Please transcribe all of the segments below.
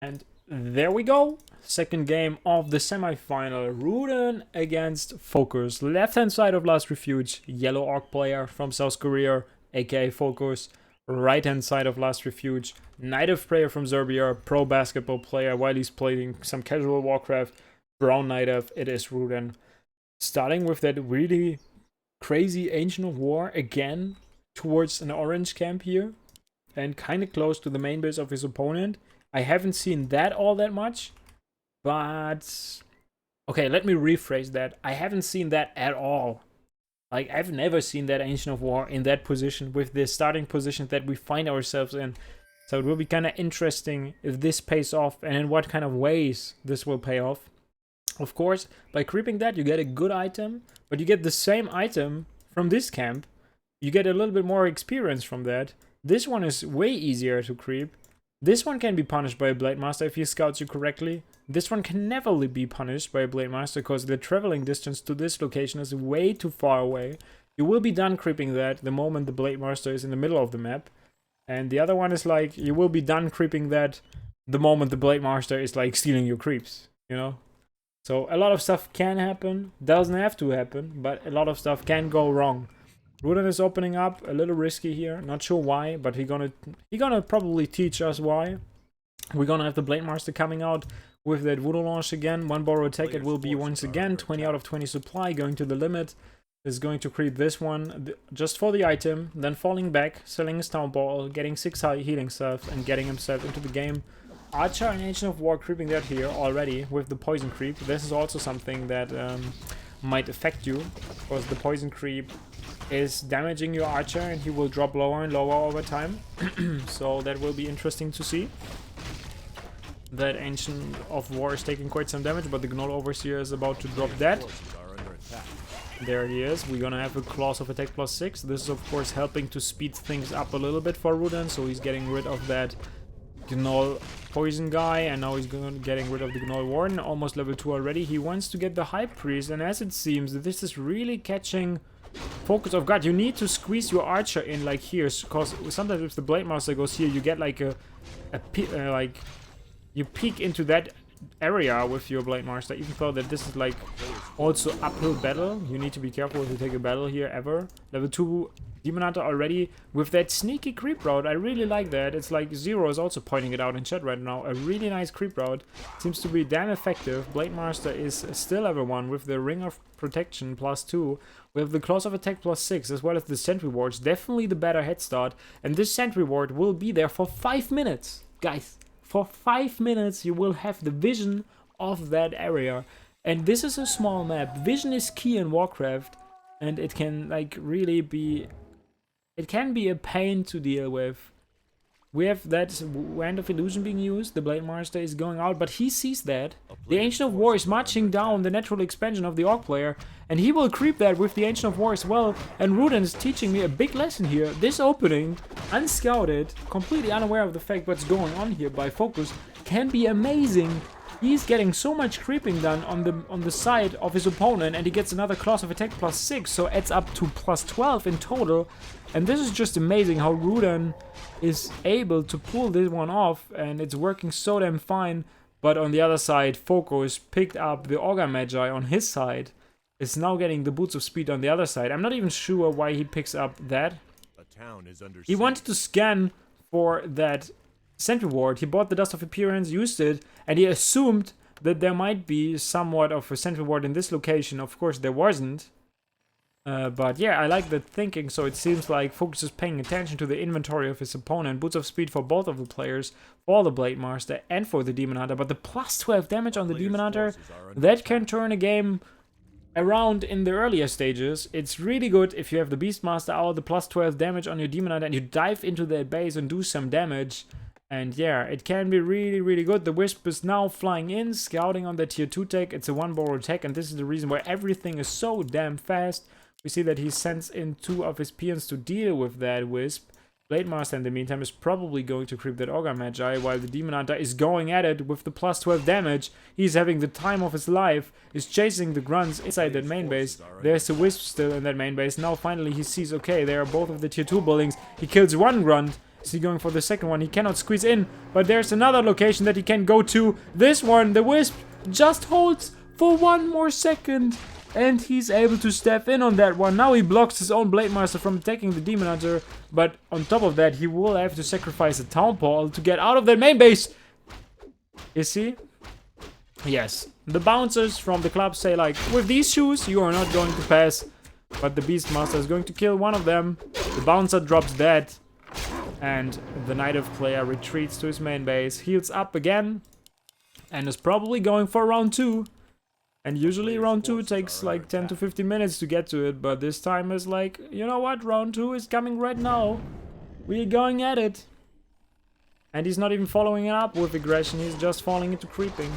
And there we go. Second game of the semi-final. Rudan against FoCuS. Left-hand side of last Refuge. Yellow orc player from South Korea, aka FoCuS. Right-hand side of last Refuge. Knight of Prayer from Serbia. Pro basketball player while he's playing some casual Warcraft. Brown Knight of it is Rudan. Starting with that really crazy Ancient of War again towards an orange camp here. And kind of close to the main base of his opponent. I haven't seen that all that much, but okay, let me rephrase that. I haven't seen that at all. Like, I've never seen that Ancient of War in that position with the starting position that we find ourselves in. So it will be kind of interesting if this pays off and in what kind of ways this will pay off. Of course, by creeping that, you get a good item, but you get the same item from this camp. You get a little bit more experience from that. This one is way easier to creep. This one can be punished by a Blade Master if he scouts you correctly. This one can never be punished by a Blade Master because the traveling distance to this location is way too far away. You will be done creeping that the moment the Blade Master is in the middle of the map. And the other one is like, you will be done creeping that the moment the Blade Master is like stealing your creeps, you know? So a lot of stuff can happen, doesn't have to happen, but a lot of stuff can go wrong. Rudan is opening up, a little risky here, not sure why, but he gonna probably teach us why. We're gonna have the Blade Master coming out with that Voodoo launch again. One borrow attack, it will be once again 20 out of 20 supply, going to the limit. Is going to creep this one just for the item, then falling back, selling his Town Ball, getting 6 high healing stuff, and getting himself into the game. Archer and Ancient of War creeping that here already with the poison creep. This is also something that might affect you, because the poison creep is damaging your archer and he will drop lower and lower over time. So that will be interesting to see. That Ancient of War is taking quite some damage, but the Gnoll Overseer is about to drop that. There he is. We're gonna have a Claws of Attack +6. This is of course helping to speed things up a little bit for Rudan, so he's getting rid of that Gnoll Poison guy, and now he's getting rid of the Gnoll Warden, almost level 2 already. He wants to get the High Priest, and as it seems, this is really catching FoCuS off guard. You need to squeeze your archer in like here, because sometimes if the Blade Master goes here, you get like like you peek into that area with your Blade Master, even though that this is like also uphill battle. You need to be careful if you take a battle here ever. Level 2 Demon Hunter already with that sneaky creep route. I really like that. It's like Zero is also pointing it out in chat right now. A really nice creep route. Seems to be damn effective. Blade Master is still level 1 with the Ring of Protection +2. We have the Claws of Attack +6 as well as the Sentry Wards. Definitely the better head start. And this Sentry Ward will be there for 5 minutes. Guys, for 5 minutes you will have the vision of that area. And this is a small map. Vision is key in Warcraft. And it can like really be... It can be a pain to deal with. We have that Wand of Illusion being used. The Blade Master is going out, but he sees that. The Ancient of War is marching down the natural expansion of the Orc player, and he will creep that with the Ancient of War as well. And Rudan is teaching me a big lesson here. This opening, unscouted, completely unaware of the fact what's going on here by FoCuS, can be amazing. He's getting so much creeping done on the side of his opponent, and he gets another Claws of Attack +6, so adds up to +12 in total. And this is just amazing how Rudan is able to pull this one off, and it's working so damn fine. But on the other side, FoCuS picked up the Augur Magi on his side. Is now getting the Boots of Speed on the other side. I'm not even sure why he picks up that. He wanted to scan for that Sentry Ward. He bought the Dust of Appearance, used it, and he assumed that there might be somewhat of a Sentry Ward in this location. Of course, there wasn't. But yeah, I like that thinking, so it seems like FoCuS is paying attention to the inventory of his opponent. Boots of Speed for both of the players, for the Blade Master and for the Demon Hunter. But the +12 damage on the Demon Hunter, that can turn a game around in the earlier stages. It's really good if you have the Beastmaster out, the +12 damage on your Demon Hunter, and you dive into their base and do some damage. And yeah, it can be really, really good. The Wisp is now flying in, scouting on the tier 2 tech. It's a 1 borrow tech, and this is the reason why everything is so damn fast. We see that he sends in 2 of his peons to deal with that Wisp. Blade Master in the meantime is probably going to creep that Augur Magi, while the Demon Hunter is going at it with the +12 damage. He's having the time of his life, is chasing the grunts inside that main base. There's the Wisp still in that main base. Now finally he sees, okay, there are both of the tier 2 buildings. He kills one grunt, Is he going for the second one? He cannot squeeze in, but there's another location that he can go to. This one, the Wisp just holds for one more second, and he's able to step in on that one. Now he blocks his own Blade Master from attacking the Demon Hunter, but on top of that, he will have to sacrifice a Town Portal to get out of that main base. Is he? Yes. The bouncers from the club say, like, with these shoes, you are not going to pass. But the Beastmaster is going to kill one of them. The bouncer drops dead. And the Night Elf player retreats to his main base, heals up again, and is probably going for round 2. And usually round 2 takes like 10 to 15 minutes to get to it, but this time is like, you know what, round 2 is coming right now. We're going at it. And he's not even following it up with aggression, he's just falling into creeping.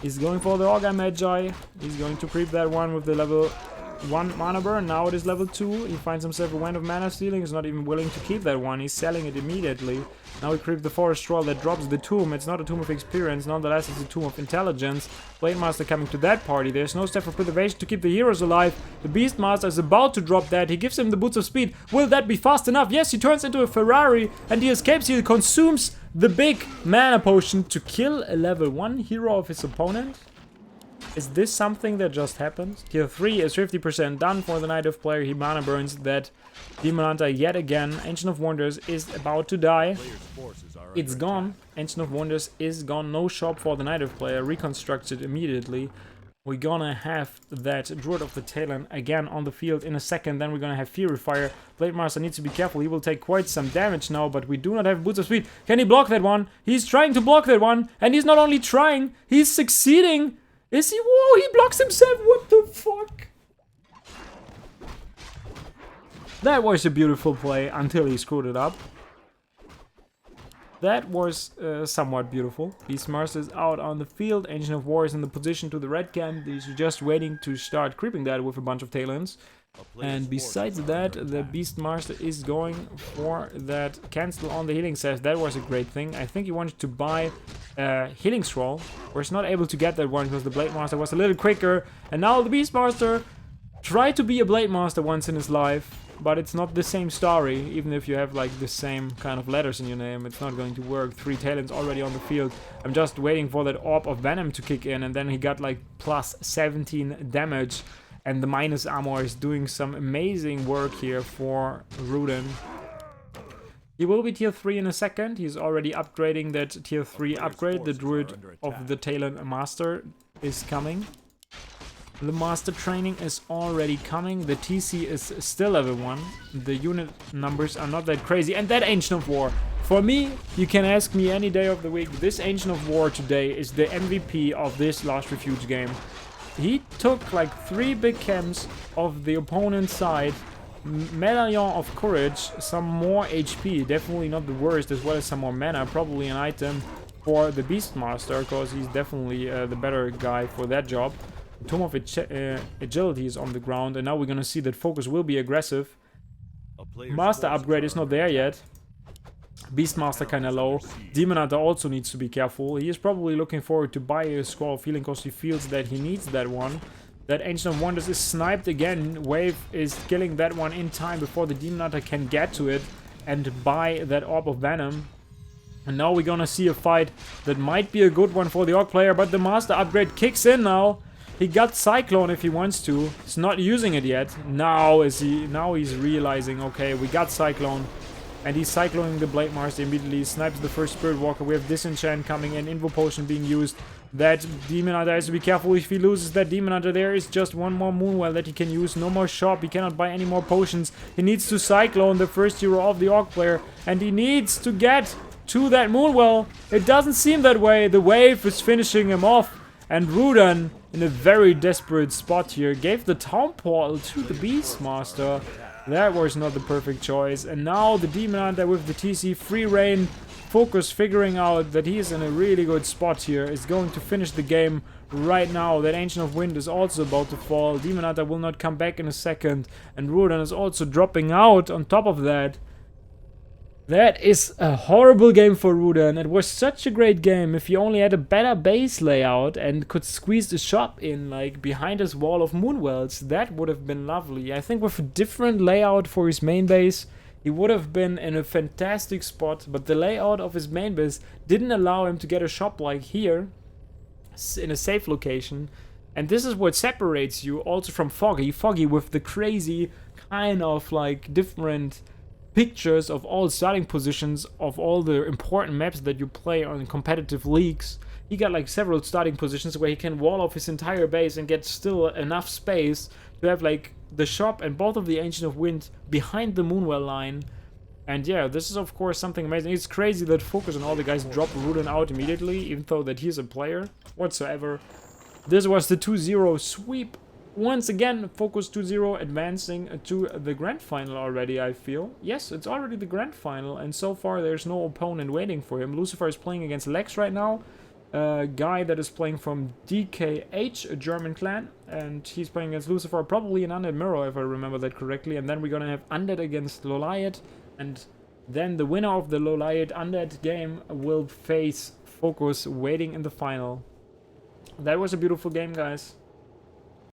He's going for the Augur Magi. He's going to creep that one with the level 1 mana burn. Now it is level 2. He finds himself a Wand of Mana Stealing. He's not even willing to keep that one. He's selling it immediately. Now he creeps the Forest Troll that drops the Tomb. It's not a Tomb of Experience. Nonetheless, it's a Tomb of Intelligence. Blade Master coming to that party. There's no Staff of Preservation to keep the heroes alive. The Beastmaster is about to drop that. He gives him the Boots of Speed. Will that be fast enough? Yes, he turns into a Ferrari and he escapes. He consumes the big mana potion to kill a level 1 hero of his opponent. Is this something that just happened? Tier 3 is 50% done for the Night Elf player. He mana burns that Demon Hunter yet again. Ancient of Wonders is about to die. It's gone. Ancient of Wonders is gone. No shop for the Night Elf player. Reconstructed immediately. We're gonna have that Druid of the Talon again on the field in a second. Then we're gonna have Fury Fire. Blade Master needs to be careful. He will take quite some damage now, but we do not have Boots of Speed. Can he block that one? He's trying to block that one. And he's not only trying, he's succeeding. Is he? Whoa, he blocks himself. What the fuck? That was a beautiful play until he screwed it up. That was somewhat beautiful. Beastmaster is out on the field. Ancient of War is in the position to the red camp. He's just waiting to start creeping that with a bunch of Talons. And besides that, the Beastmaster is going for that cancel on the healing salve. That was a great thing. I think he wanted to buy a healing scroll. Was not able to get that one because the Blade Master was a little quicker. And now the Beastmaster tried to be a Blade Master once in his life, but it's not the same story. Even if you have like the same kind of letters in your name, it's not going to work. 3 Talons already on the field. I'm just waiting for that Orb of Venom to kick in, and then he got like plus 17 damage. And the minus armor is doing some amazing work here for Rudan. He will be tier 3 in a second. He's already upgrading that tier 3 upgrade. The Druid of the Talon Master is coming. The Master Training is already coming. The TC is still level 1. The unit numbers are not that crazy. And that Ancient of War. For me, you can ask me any day of the week. This Ancient of War today is the MVP of this last Refuge game. He took like 3 big camps of the opponent's side, Medallion of Courage, some more HP, definitely not the worst, as well as some more mana, probably an item for the Beastmaster, because he's definitely the better guy for that job. Tomb of Agility is on the ground, and now we're gonna see that FoCuS will be aggressive. Master upgrade is not there yet. Beastmaster kinda low. Demon Hunter also needs to be careful. He is probably looking forward to buy a Scroll of Healing because he feels that he needs that one. That Ancient of Wonders is sniped again. Wave is killing that one in time before the Demon Hunter can get to it and buy that Orb of Venom. And now we're gonna see a fight that might be a good one for the Orc player, but the Master upgrade kicks in now. He got Cyclone if he wants to. He's not using it yet. Now he's realizing, okay, we got Cyclone. And he's cycloning the Blade Master immediately, snipes the first Spirit Walker. We have Disenchant coming in, Invo Potion being used. That Demon Hunter has to be careful. If he loses that Demon Hunter, there is just one more Moonwell that he can use. No more shop, he cannot buy any more potions. He needs to cyclone the first hero of the Orc player. And he needs to get to that Moonwell. It doesn't seem that way. The wave is finishing him off. And Rudan, in a very desperate spot here, gave the Town Portal to the Beastmaster. That was not the perfect choice. And now the Demon Hunter with the TC free reign. FoCuS figuring out that he is in a really good spot here. Is going to finish the game right now. That Ancient of Wind is also about to fall. Demon Hunter will not come back in a second. And Rudan is also dropping out on top of that. That is a horrible game for Rudan. It was such a great game if he only had a better base layout and could squeeze the shop in, like, behind his wall of Moonwells. That would have been lovely. I think with a different layout for his main base, he would have been in a fantastic spot, but the layout of his main base didn't allow him to get a shop like here in a safe location. And this is what separates you also from Foggy. Foggy with the crazy kind of like different pictures of all starting positions of all the important maps that you play on competitive leagues. He got like several starting positions where he can wall off his entire base and get still enough space to have like the shop and both of the Ancient of Wind behind the Moonwell line. And yeah, this is of course something amazing. It's crazy that FoCuS and all the guys drop Rudan out immediately, even though that he's a player whatsoever. This was the 2-0 sweep. Once again, FoCuS 2-0 advancing to the grand final already, I feel. Yes, it's already the grand final, and so far there's no opponent waiting for him. Lucifer is playing against Lex right now, a guy that is playing from DKH, a German clan, and he's playing against Lucifer, probably an Undead Mirror if I remember that correctly, and then we're gonna have Undead against Loliot, and then the winner of the Loliot Undead game will face FoCuS waiting in the final. That was a beautiful game, guys.